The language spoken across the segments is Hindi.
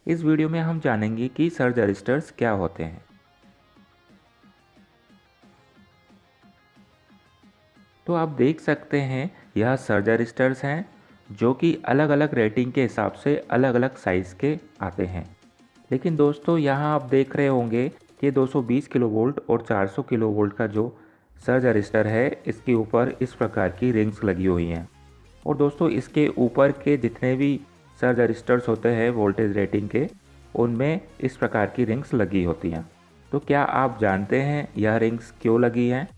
इस वीडियो में हम जानेंगे कि सर्ज अरिस्टर्स क्या होते हैं। तो आप देख सकते हैं यह सर्ज अरिस्टर्स हैं जो कि अलग अलग रेटिंग के हिसाब से अलग अलग साइज़ के आते हैं। लेकिन दोस्तों यहाँ आप देख रहे होंगे कि 220 किलोवोल्ट और 400 किलोवोल्ट का जो सर्ज अरिस्टर है इसके ऊपर इस प्रकार की रिंग्स लगी हुई हैं। और दोस्तों इसके ऊपर के जितने भी सर्ज अरिस्टर्स होते हैं वोल्टेज रेटिंग के, उनमें इस प्रकार की रिंग्स लगी होती हैं। तो क्या आप जानते हैं यह रिंग्स क्यों लगी हैं?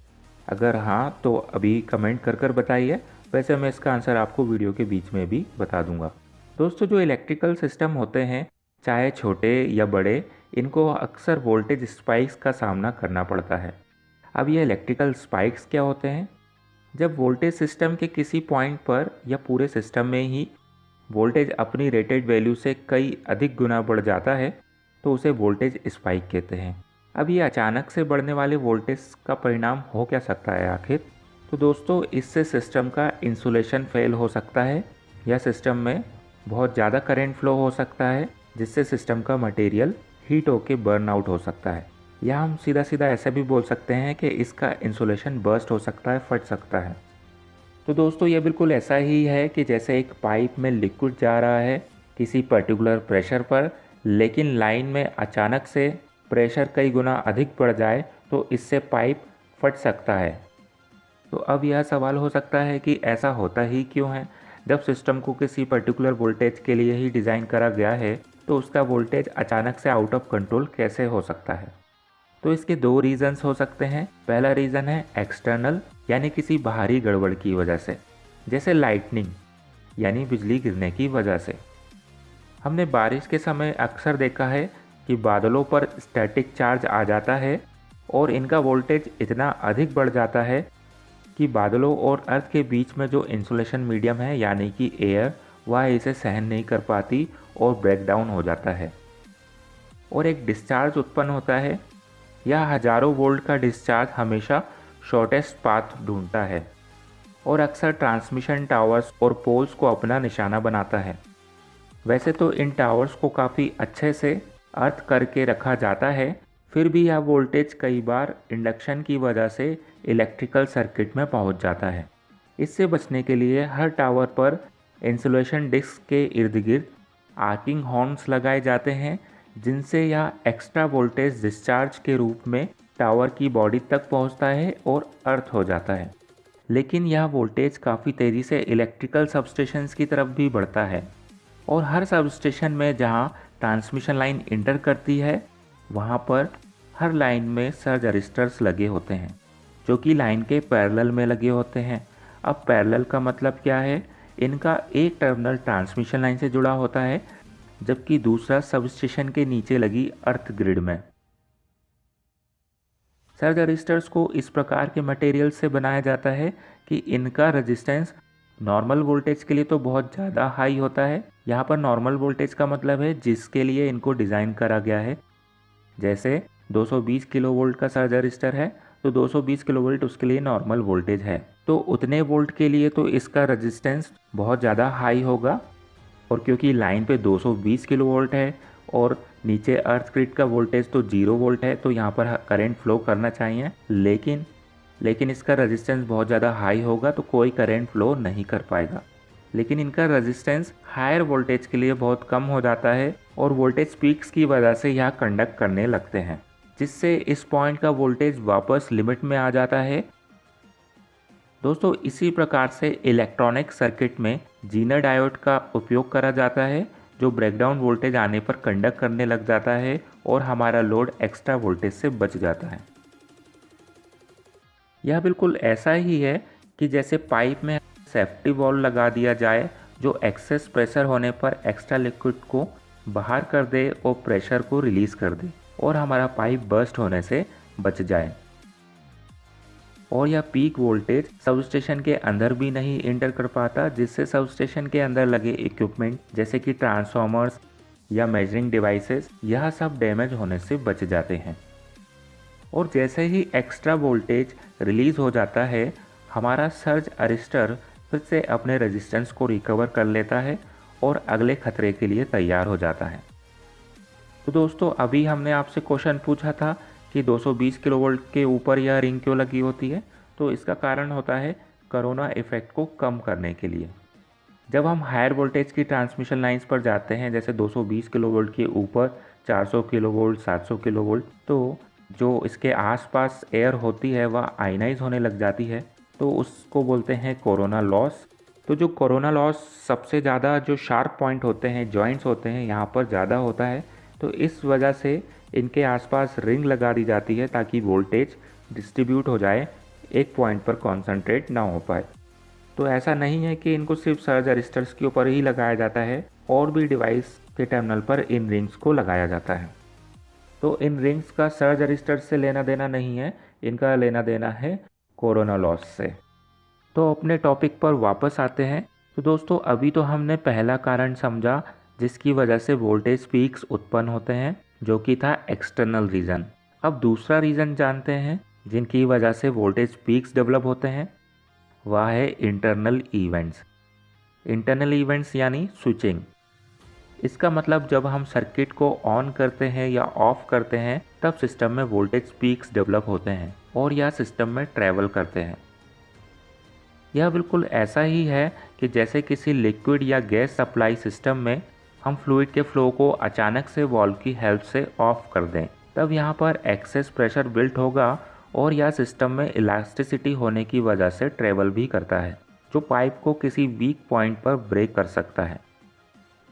अगर हाँ तो अभी कमेंट कर बताइए। वैसे मैं इसका आंसर आपको वीडियो के बीच में भी बता दूंगा। दोस्तों जो इलेक्ट्रिकल सिस्टम होते हैं चाहे छोटे या बड़े, इनको अक्सर वोल्टेज स्पाइक्स का सामना करना पड़ता है। अब ये इलेक्ट्रिकल स्पाइक्स क्या होते हैं? जब वोल्टेज सिस्टम के किसी पॉइंट पर या पूरे सिस्टम में ही वोल्टेज अपनी रेटेड वैल्यू से कई अधिक गुना बढ़ जाता है तो उसे वोल्टेज स्पाइक कहते हैं। अब ये अचानक से बढ़ने वाले वोल्टेज का परिणाम हो क्या सकता है आखिर? तो दोस्तों इससे सिस्टम का इंसुलेशन फेल हो सकता है या सिस्टम में बहुत ज़्यादा करंट फ्लो हो सकता है जिससे सिस्टम का मटेरियल हीट होकर बर्न आउट हो सकता है। या हम सीधा सीधा ऐसा भी बोल सकते हैं कि इसका इंसुलेशन बर्स्ट हो सकता है, फट सकता है। तो दोस्तों ये बिल्कुल ऐसा ही है कि जैसे एक पाइप में लिक्विड जा रहा है किसी पर्टिकुलर प्रेशर पर, लेकिन लाइन में अचानक से प्रेशर कई गुना अधिक बढ़ जाए तो इससे पाइप फट सकता है। तो अब यह सवाल हो सकता है कि ऐसा होता ही क्यों है? जब सिस्टम को किसी पर्टिकुलर वोल्टेज के लिए ही डिज़ाइन करा गया है तो उसका वोल्टेज अचानक से आउट ऑफ कंट्रोल कैसे हो सकता है? तो इसके दो रीज़न्स हो सकते हैं। पहला रीज़न है एक्सटर्नल, यानी किसी बाहरी गड़बड़ की वजह से, जैसे लाइटनिंग यानी बिजली गिरने की वजह से। हमने बारिश के समय अक्सर देखा है कि बादलों पर स्टैटिक चार्ज आ जाता है और इनका वोल्टेज इतना अधिक बढ़ जाता है कि बादलों और अर्थ के बीच में जो इंसुलेशन मीडियम है यानी कि एयर, वह इसे सहन नहीं कर पाती और ब्रेकडाउन हो जाता है और एक डिस्चार्ज उत्पन्न होता है। यह हजारों वोल्ट का डिस्चार्ज हमेशा शॉर्टेस्ट पाथ ढूंढता है और अक्सर ट्रांसमिशन टावर्स और पोल्स को अपना निशाना बनाता है। वैसे तो इन टावर्स को काफ़ी अच्छे से अर्थ करके रखा जाता है, फिर भी यह वोल्टेज कई बार इंडक्शन की वजह से इलेक्ट्रिकल सर्किट में पहुंच जाता है। इससे बचने के लिए हर टावर पर इंसुलेशन डिस्क के इर्द गिर्द आर्किंग हॉर्न्स लगाए जाते हैं जिनसे यह एक्स्ट्रा वोल्टेज डिस्चार्ज के रूप में टावर की बॉडी तक पहुंचता है और अर्थ हो जाता है। लेकिन यह वोल्टेज काफ़ी तेज़ी से इलेक्ट्रिकल सबस्टेशंस की तरफ भी बढ़ता है और हर सबस्टेशन में जहां ट्रांसमिशन लाइन इंटर करती है वहां पर हर लाइन में सर्ज अरिस्टर्स लगे होते हैं जो कि लाइन के पैरेलल में लगे होते हैं। अब पैरेलल का मतलब क्या है? इनका एक टर्मिनल ट्रांसमिशन लाइन से जुड़ा होता है जबकि दूसरा सबस्टेशन के नीचे लगी अर्थ ग्रिड में। सर्ज अरिस्टर्स को इस प्रकार के मटेरियल से बनाया जाता है कि इनका रेजिस्टेंस नॉर्मल वोल्टेज के लिए तो बहुत ज़्यादा हाई होता है। यहाँ पर नॉर्मल वोल्टेज का मतलब है जिसके लिए इनको डिज़ाइन करा गया है। जैसे 220 किलोवोल्ट का सर्ज अरिस्टर है तो 220 किलोवोल्ट उसके लिए नॉर्मल वोल्टेज है, तो उतने वोल्ट के लिए तो इसका रेजिस्टेंस बहुत ज़्यादा हाई होगा। और क्योंकि लाइन पे 220 किलोवोल्ट है और नीचे अर्थ ग्रिड का वोल्टेज तो 0 वोल्ट है तो यहाँ पर करंट फ्लो करना चाहिए, लेकिन इसका रेजिस्टेंस बहुत ज़्यादा हाई होगा तो कोई करंट फ्लो नहीं कर पाएगा। लेकिन इनका रेजिस्टेंस हायर वोल्टेज के लिए बहुत कम हो जाता है और वोल्टेज पीक्स की वजह से यह कंडक्ट करने लगते हैं जिससे इस पॉइंट का वोल्टेज वापस लिमिट में आ जाता है। दोस्तों इसी प्रकार से इलेक्ट्रॉनिक सर्किट में जीनर डायोड का उपयोग करा जाता है जो ब्रेकडाउन वोल्टेज आने पर कंडक्ट करने लग जाता है और हमारा लोड एक्स्ट्रा वोल्टेज से बच जाता है। यह बिल्कुल ऐसा ही है कि जैसे पाइप में सेफ्टी वॉल्व लगा दिया जाए जो एक्सेस प्रेशर होने पर एक्स्ट्रा लिक्विड को बाहर कर दे और प्रेशर को रिलीज कर दे और हमारा पाइप बर्स्ट होने से बच जाए। और यह पीक वोल्टेज सबस्टेशन के अंदर भी नहीं इंटर कर पाता जिससे सबस्टेशन के अंदर लगे इक्विपमेंट जैसे कि ट्रांसफार्मर्स या मेजरिंग डिवाइसेस यह सब डैमेज होने से बच जाते हैं। और जैसे ही एक्स्ट्रा वोल्टेज रिलीज हो जाता है हमारा सर्ज अरिस्टर फिर से अपने रेजिस्टेंस को रिकवर कर लेता है और अगले खतरे के लिए तैयार हो जाता है। तो दोस्तों अभी हमने आपसे क्वेश्चन पूछा था कि 220 किलोवोल्ट के ऊपर यह रिंग क्यों लगी होती है। तो इसका कारण होता है कोरोना इफेक्ट को कम करने के लिए। जब हम हायर वोल्टेज की ट्रांसमिशन लाइंस पर जाते हैं, जैसे 220 किलोवोल्ट के ऊपर 400 किलोवोल्ट, 700 किलोवोल्ट, तो जो इसके आसपास एयर होती है वह आयनाइज होने लग जाती है, तो उसको बोलते हैं कोरोना लॉस। तो जो कोरोना लॉस सबसे ज़्यादा जो शार्प पॉइंट होते हैं, जॉइंट्स होते हैं, यहाँ पर ज़्यादा होता है। तो इस वजह से इनके आसपास रिंग लगा दी जाती है ताकि वोल्टेज डिस्ट्रीब्यूट हो जाए, एक पॉइंट पर कॉन्सेंट्रेट ना हो पाए। तो ऐसा नहीं है कि इनको सिर्फ सर्ज रजिस्टर्स के ऊपर ही लगाया जाता है, और भी डिवाइस के टर्मिनल पर इन रिंग्स को लगाया जाता है। तो इन रिंग्स का सर्ज रजिस्टर से लेना देना नहीं है, इनका लेना देना है कोरोना लॉस से। तो अपने टॉपिक पर वापस आते हैं। तो दोस्तों अभी तो हमने पहला कारण समझा जिसकी वजह से वोल्टेज पीक्स उत्पन्न होते हैं, जो कि था एक्सटर्नल रीज़न। अब दूसरा रीज़न जानते हैं जिनकी वजह से वोल्टेज पीक्स डेवलप होते हैं, वह है इंटरनल इवेंट्स। इंटरनल इवेंट्स यानी स्विचिंग। इसका मतलब जब हम सर्किट को ऑन करते हैं या ऑफ करते हैं तब सिस्टम में वोल्टेज पीक्स डेवलप होते हैं और यह सिस्टम में ट्रैवल करते हैं। यह बिल्कुल ऐसा ही है कि जैसे किसी लिक्विड या गैस सप्लाई सिस्टम में हम फ्लूइड के फ्लो को अचानक से वॉल्व की हेल्प से ऑफ कर दें, तब यहाँ पर एक्सेस प्रेशर बिल्ट होगा और यह सिस्टम में इलास्टिसिटी होने की वजह से ट्रेवल भी करता है, जो पाइप को किसी वीक पॉइंट पर ब्रेक कर सकता है।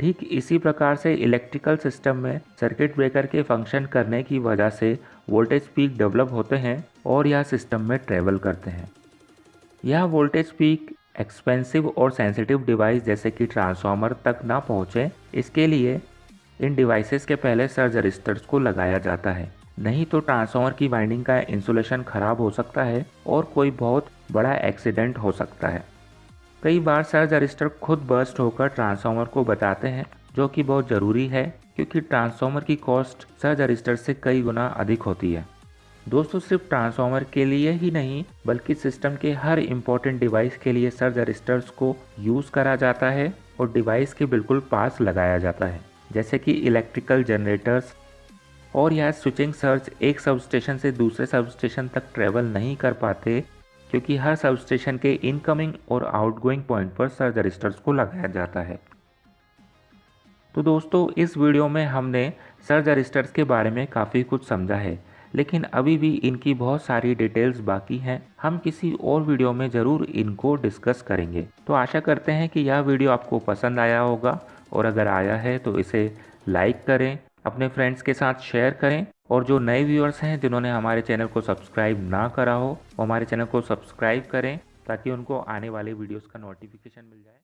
ठीक इसी प्रकार से इलेक्ट्रिकल सिस्टम में सर्किट ब्रेकर के फंक्शन करने की वजह से वोल्टेज पीक डेवलप होते हैं और यह सिस्टम में ट्रेवल करते हैं। यह वोल्टेज पीक एक्सपेंसिव और सेंसिटिव डिवाइस जैसे कि ट्रांसफार्मर तक ना पहुँचे, इसके लिए इन डिवाइसेस के पहले सर्ज रजिस्टर्स को लगाया जाता है, नहीं तो ट्रांसफार्मर की वाइंडिंग का इंसुलेशन खराब हो सकता है और कोई बहुत बड़ा एक्सीडेंट हो सकता है। कई बार सर्ज रजिस्टर खुद बर्स्ट होकर ट्रांसफार्मर को बचाते हैं, जो कि बहुत ज़रूरी है क्योंकि ट्रांसफार्मर की कॉस्ट सर्ज रजिस्टर से कई गुना अधिक होती है। दोस्तों सिर्फ ट्रांसफार्मर के लिए ही नहीं बल्कि सिस्टम के हर इम्पोर्टेंट डिवाइस के लिए सर्ज रजिस्टर्स को यूज़ करा जाता है और डिवाइस के बिल्कुल पास लगाया जाता है, जैसे कि इलेक्ट्रिकल जनरेटर्स। और यह स्विचिंग सर्ज एक सबस्टेशन से दूसरे सबस्टेशन तक ट्रेवल नहीं कर पाते क्योंकि हर सबस्टेशन के इनकमिंग और आउटगोइंग पॉइंट पर सर्ज रजिस्टर्स को लगाया जाता है। तो दोस्तों इस वीडियो में हमने सर्ज रजिस्टर्स के बारे में काफ़ी कुछ समझा है, लेकिन अभी भी इनकी बहुत सारी डिटेल्स बाकी हैं। हम किसी और वीडियो में ज़रूर इनको डिस्कस करेंगे। तो आशा करते हैं कि यह वीडियो आपको पसंद आया होगा, और अगर आया है तो इसे लाइक करें, अपने फ्रेंड्स के साथ शेयर करें, और जो नए व्यूअर्स हैं जिन्होंने हमारे चैनल को सब्सक्राइब ना करा हो वो हमारे चैनल को सब्सक्राइब करें ताकि उनको आने वाले वीडियोस का नोटिफिकेशन मिल जाए।